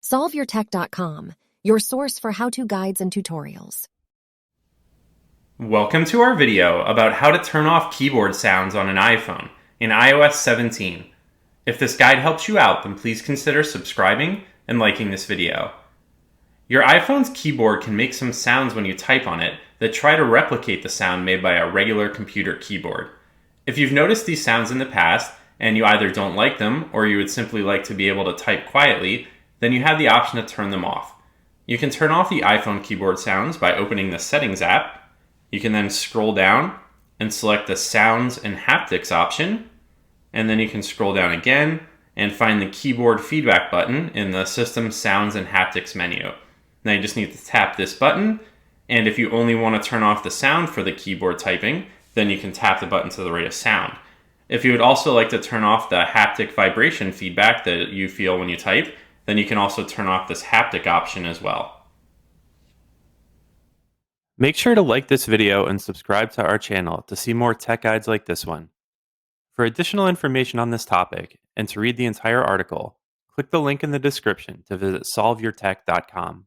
SolveYourTech.com, your source for how-to guides and tutorials. Welcome to our video about how to turn off keyboard sounds on an iPhone in iOS 17. If this guide helps you out, then please consider subscribing and liking this video. Your iPhone's keyboard can make some sounds when you type on it that try to replicate the sound made by a regular computer keyboard. If you've noticed these sounds in the past, and you either don't like them or you would simply like to be able to type quietly, then you have the option to turn them off. You can turn off the iPhone keyboard sounds by opening the Settings app. You can then scroll down and select the Sounds and Haptics option, and then you can scroll down again and find the keyboard feedback button in the System Sounds and Haptics menu. Now you just need to tap this button, and if you only want to turn off the sound for the keyboard typing, then you can tap the button to the right of sound. If you would also like to turn off the haptic vibration feedback that you feel when you type, then you can also turn off this haptic option as well. Make sure to like this video and subscribe to our channel to see more tech guides like this one. For additional information on this topic and to read the entire article, click the link in the description to visit solveyourtech.com.